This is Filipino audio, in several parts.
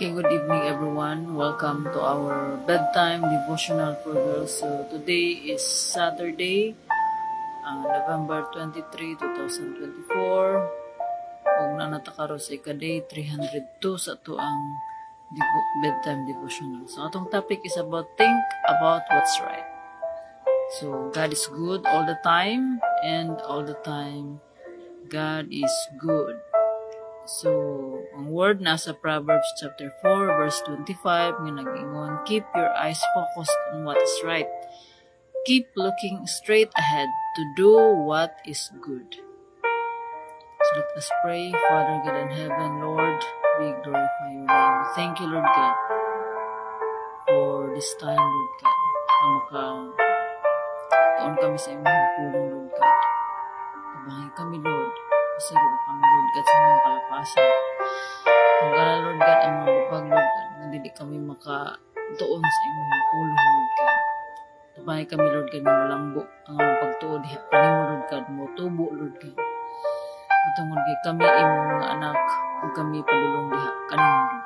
Okay, good evening everyone. Welcome to our bedtime devotional for girls. So today is Saturday, November 23, 2024. Ug nanatakaroon sa ika-day 302 sa ato ang bedtime devotional. So atong topic is about think about what's right. So God is good all the time, and all the time God is good. So, ang word nasa Proverbs chapter 4 verse 25 nga nag-ingon, keep your eyes focused on what is right. Keep looking straight ahead to do what is good. So let us pray. Father God in heaven, Lord, we glorify your name. Thank you, Lord God, for this time, Lord God, na makataon kami sa imong pulong, Lord God. Tabahin kami, Lord. Pasiro kami, Lord God, sa mga kalapasan. Kung gala, Lord God, ang mga bubag, Lord God, na hindi kami makatuon sa imong pulong, Lord God. Tabahin kami, Lord God, na malangbo ang mga pagtuon. Panin mo, Lord God, mo tubo, Lord God. Itong, Lord God, kami imong mga anak, kung kami palulong diha, kanin, Lord.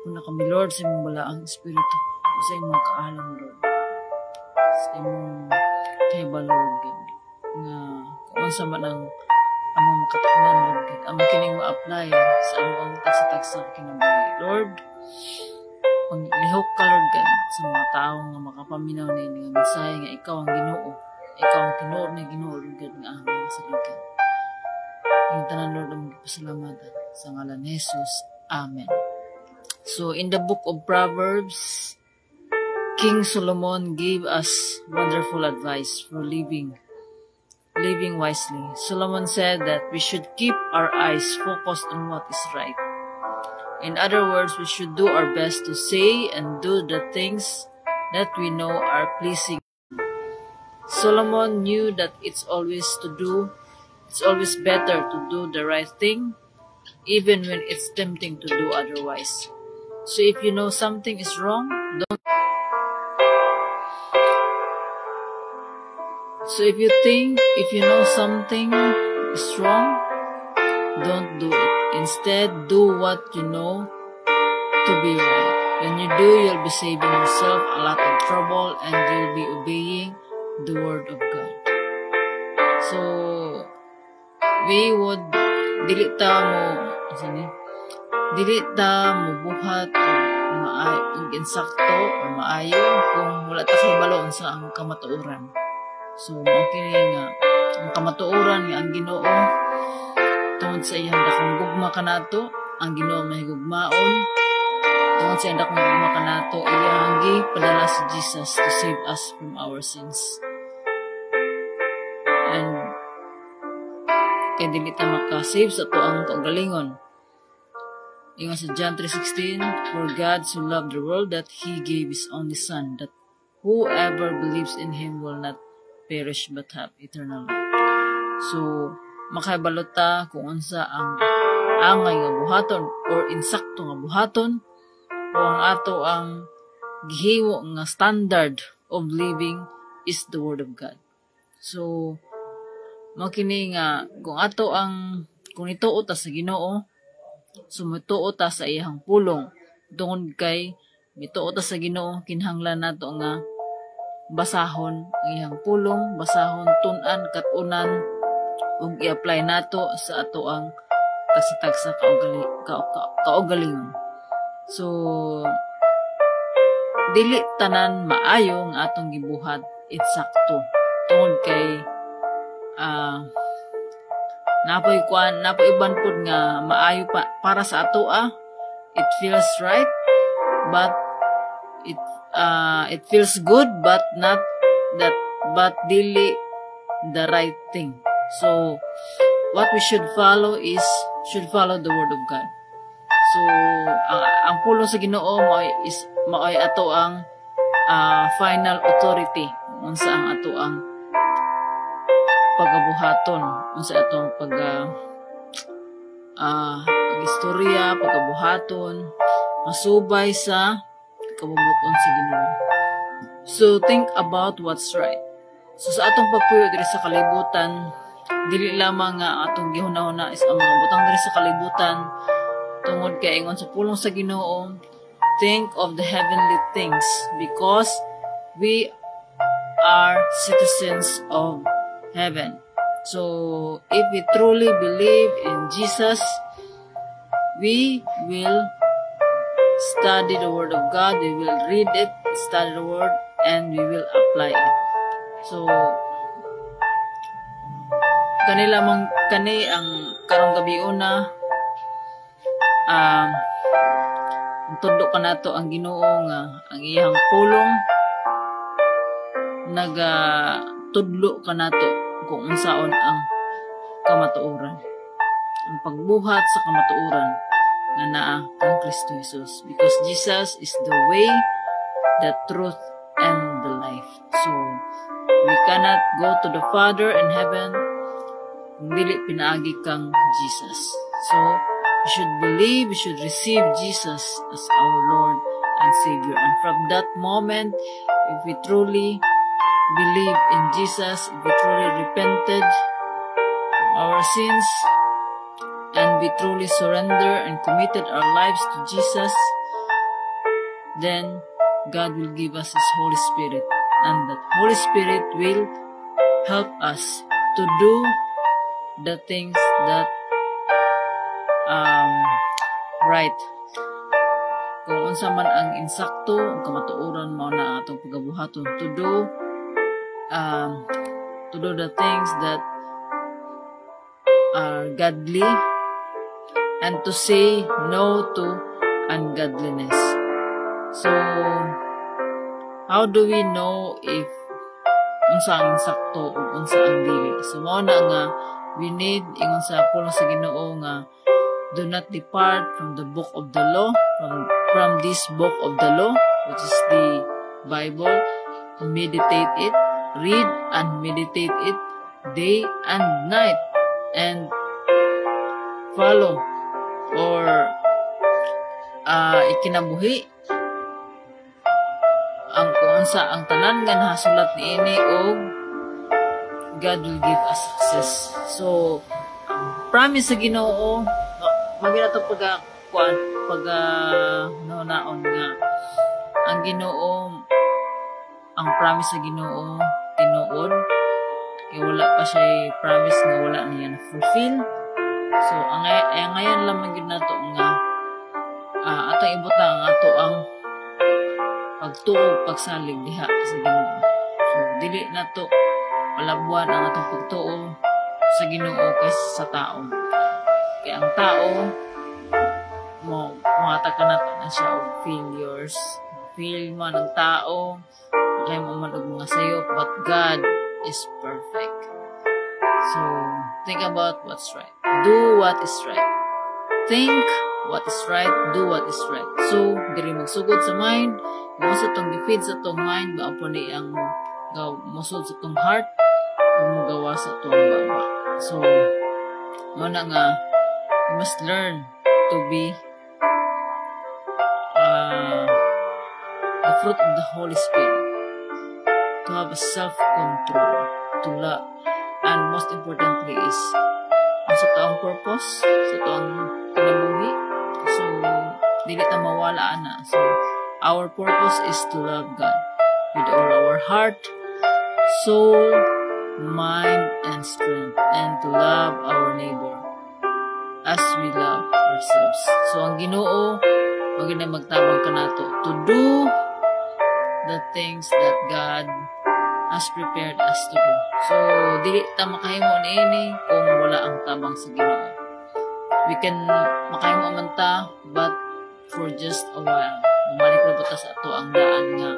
Kuna kami, Lord, sa imong balaang Espiritu, sa imong kaalam, Lord. Sa imong kaiba, Lord God, nga kung sa man ang among makatunan, Lord God, ang kining ma-apply sa among tagsa-tagsa kinabuhi. Lord, paglihok ka, Lord God, sa mga tao nga makapaminaw na nga mensahe nga ikaw ang Ginoo, ikaw ang tinuod na Ginoo, Lord God, nga among masaligan. Ang tanan, Lord, ang pasalamatan sa ngalan ni Jesus. Amen. So, in the book of Proverbs, King Solomon gave us wonderful advice for living wisely. Solomon said that we should keep our eyes focused on what is right. In other words, we should do our best to say and do the things that we know are pleasing. Solomon knew that it's always better to do the right thing, even when it's tempting to do otherwise. So if you know something is wrong, So if you know something is wrong, don't do it. Instead, do what you know to be right. When you do, you'll be saving yourself a lot of trouble and you'll be obeying the word of God. So, we would dili ta mo buhat o insakto o maayo kung wala ta kay baloon sa ang kamatuoran. So, makinig nga, ang kamatuoran nga ang Ginoo, tungod sa iyang dakong gugma kanato, ang Ginoo mahigugmaon, tungod sa iyang dakong gugma kanato, iyang padala si Jesus to save us from our sins. And, kaya dili ta makasave sa tuang kaugalingon. Ingon sa John 3:16, for God so loved the world that He gave His only Son, that whoever believes in Him will not perish but have eternal life. So, makabalot ta kung unsa ang angay nga buhaton or insakto nga buhaton o ang ato ang gihiwo nga standard of living is the Word of God. So, makini nga kung ituo ta sa Ginoo, sumutuo ta sa iyang pulong tungod kay mituo ta sa Ginoo, kinahanglan nato nga basahon ang iyang pulong, basahon tun-an, kat-unan, ug i-apply nato sa ato ang tagsa-tagsa kaugalingon. So, dili tanan maayo nga atong gibuhat insakto. Tungod kay napoy iban pud nga maayo para sa ato it feels right, but it feels good but dili the right thing. So what we should follow the word of God. So ang pulong sa Ginoo maoy ato ang final authority unsa ang ato ang pagabuhaton, unsa atong istorya, pagabuhaton, masubay sa kabubuton sa Ginoo. So, think about what's right. So, sa atong pagpuyo diri sa kalibutan, dili lamang nga atong gihuna-huna is ang mga butang diri sa kalibutan Tungod kay ingon sa pulong sa Ginoo, think of the heavenly things because we are citizens of heaven. So, if we truly believe in Jesus, we will study the Word of God, we will read it, study the Word, and we will apply it. So, kani ang karong gabi una, tundo ka nato ang Ginoo nga ang iyang pulong tudlo ka nato kung unsaon ang kamatuoran, ang pagbuhat sa kamatuoran nga naa kang Kristo Jesus, because Jesus is the way, the truth, and the life. So we cannot go to the Father in heaven kung dili pinaagi kang Jesus. So we should believe, we should receive Jesus as our Lord and Savior, and from that moment, if we truly believe in Jesus, if we truly repented from our sins, and we truly surrender and committed our lives to Jesus, then God will give us His Holy Spirit, and that Holy Spirit will help us to do the things that right. Kung unsa man ang insakto, ang kamatuoran mao na atong pagabuhaton to do the things that are godly, and to say no to ungodliness. So, how do we know if unsa ang insakto o unsa ang dili? So, mao na nga we need ingon sa pulong sa Ginoo nga do not depart from the book of the law, from this book of the law, which is the Bible. Meditate it, read and meditate it day and night, and follow or ikinabuhi ang kung unsa ang tanan nga nahasulat niini, o God will give us success. So promise sa Ginoo, magina to naon nga ang Ginoo, ang promise sa Ginoo tinuod, kaya wala pa siya promise nga wala niya na fulfill. So ang ngayon lamang yun nato nga atong ibutang ang ato ang pagtuo, pagsalig diha sa Ginoo. So dili nato palabuan ang atong pagtuo sa Ginoo kaysa sa tao. Kaya ang tao matag ka nato na siya og failures. Fail man ang tao, kaya mo man og mga sayop, but God is perfect. So think about what's right. Do what is right. Think what is right. Do what is right. So diri magsugod sa mind, mo sa tong defeat sa tong mind, maapon ni ang musod sa tong heart, magawa sa tong baba. So mo na nga we must learn to be the fruit of the Holy Spirit, to have a self-control, to love, and most importantly is sa taong purpose, sa taong kinabuhi. So dili ta mawala na. So our purpose is to love God with all our heart, soul, mind, and strength, and to love our neighbor as we love ourselves. So ang Ginoo magina magtabang kanato to do the things that God has prepared us to do. So dili ta makahimo niini kung wala ang tabang sa Ginoo. We can makahimo man ta, but for just a while. Mabalik na butas ato ang daan nga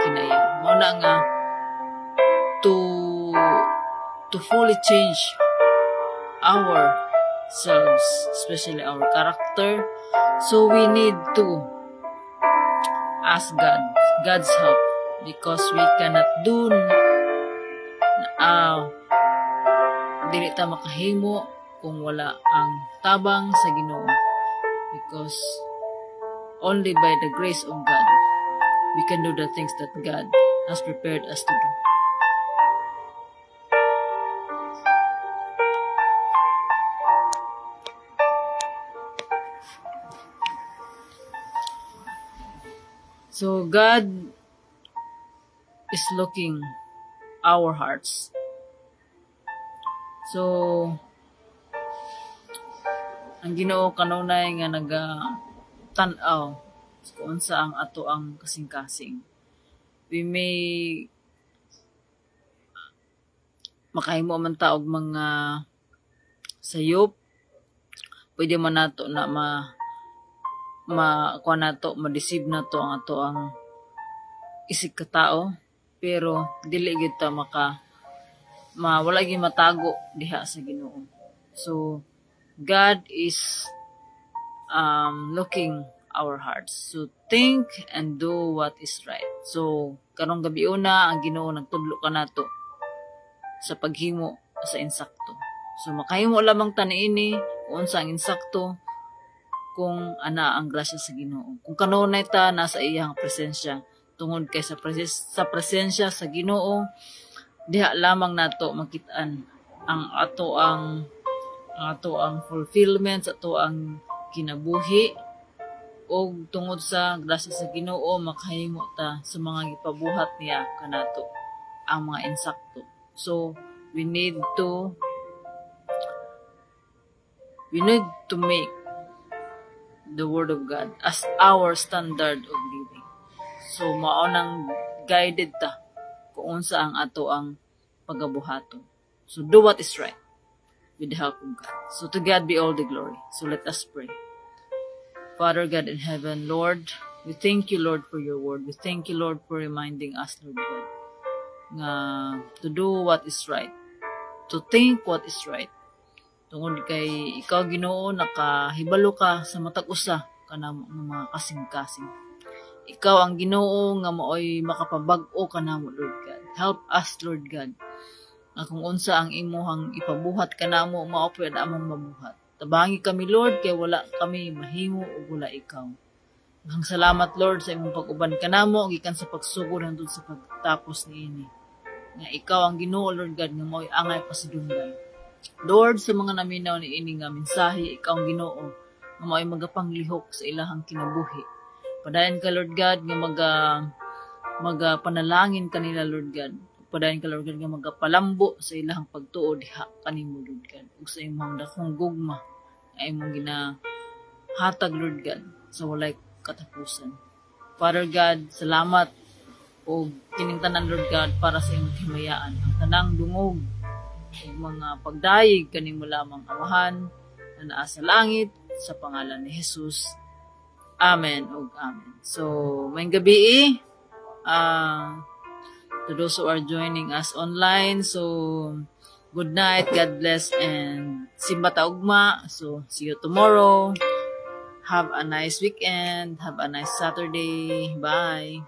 kinaya. Mao na nga to fully change ourselves, especially our character. So we need to ask God's help, because we cannot do dili ta makahimo kung wala ang tabang sa Ginoo, because only by the grace of God we can do the things that God has prepared us to do. So God is looking our hearts. So ang Ginoo kanunay nga tan-aw kung sa ang ato ang kasing-kasing. We may makahimo man ta og mga sayop, pwede man nato na kuha nato, ma-deceive nato ang ato ang isig ka tao, pero dili gyud ta wala gyud matago diha sa Ginoo. So God is looking our hearts. So think and do what is right. So karong gabi una ang Ginoo nagtudlo ka nato sa paghimo sa insakto. So makahimo lamang ta niini kung unsa ang insakto kung ana ang grasya sa Ginoo. Kung kanunay ta nasa iyang presensya, tungod kay sa presensya sa Ginoo, diha lamang nato makit-an ang ato ang fulfillment, ato ang kinabuhi, o tungod sa grasya sa Ginoo makahimo ta sa mga gipabuhat niya kanato ang mga insakto. So we need to make the Word of God as our standard of living. So mao nang guided ta kung unsa ang ato ang pagabuhaton. So do what is right with the help of God. So to God be all the glory. So let us pray. Father God in heaven, Lord, we thank you, Lord, for your word. We thank you, Lord, for reminding us, Lord God, nga to do what is right, to think what is right. Tungod kay ikaw Ginoo nakahibalo ka sa matag usa kanamo ng mga kasing-kasing. Ikaw ang Ginoo nga maoy makapabag-o kanamo, Lord God. Help us, Lord God. Kung unsa ang imuhang ipabuhat kanamo, maopod among mabuhat. Tabangi kami, Lord, kay wala kami mahimo o wala ikaw. Ang salamat, Lord, sa imong pag-uban kanamo gikan sa pagsugod hangtod sa pagtapos niini. Nga ikaw ang Ginoo, Lord God, nga maoy angay pasidunggan. Lord, sa mga naminaw ni ini nga mensahe, ikaw ang Ginoo nga maoy magapanglihok sa ilahang kinabuhi. Padayon ka, Lord God, nga panalangin kanila, Lord God. Padayon ka, Lord God, nga magapalambo sa ilahang pagtuo diha kanimo, Lord God. Ug sa imong dakong gugma ay imong ginahatag, Lord God, sa walay katapusan. Father God, salamat o kining tanan, Lord God, para sa imong himayaan. Ang tanang dungog ug mga pagdayeg kanimo lamang Amahan na naa sa langit, sa pangalan ni Jesus. Amen ug amen. So, mayong gabi to those who are joining us online. So, good night, God bless, and simba ta ugma. So, see you tomorrow. Have a nice weekend. Have a nice Saturday. Bye.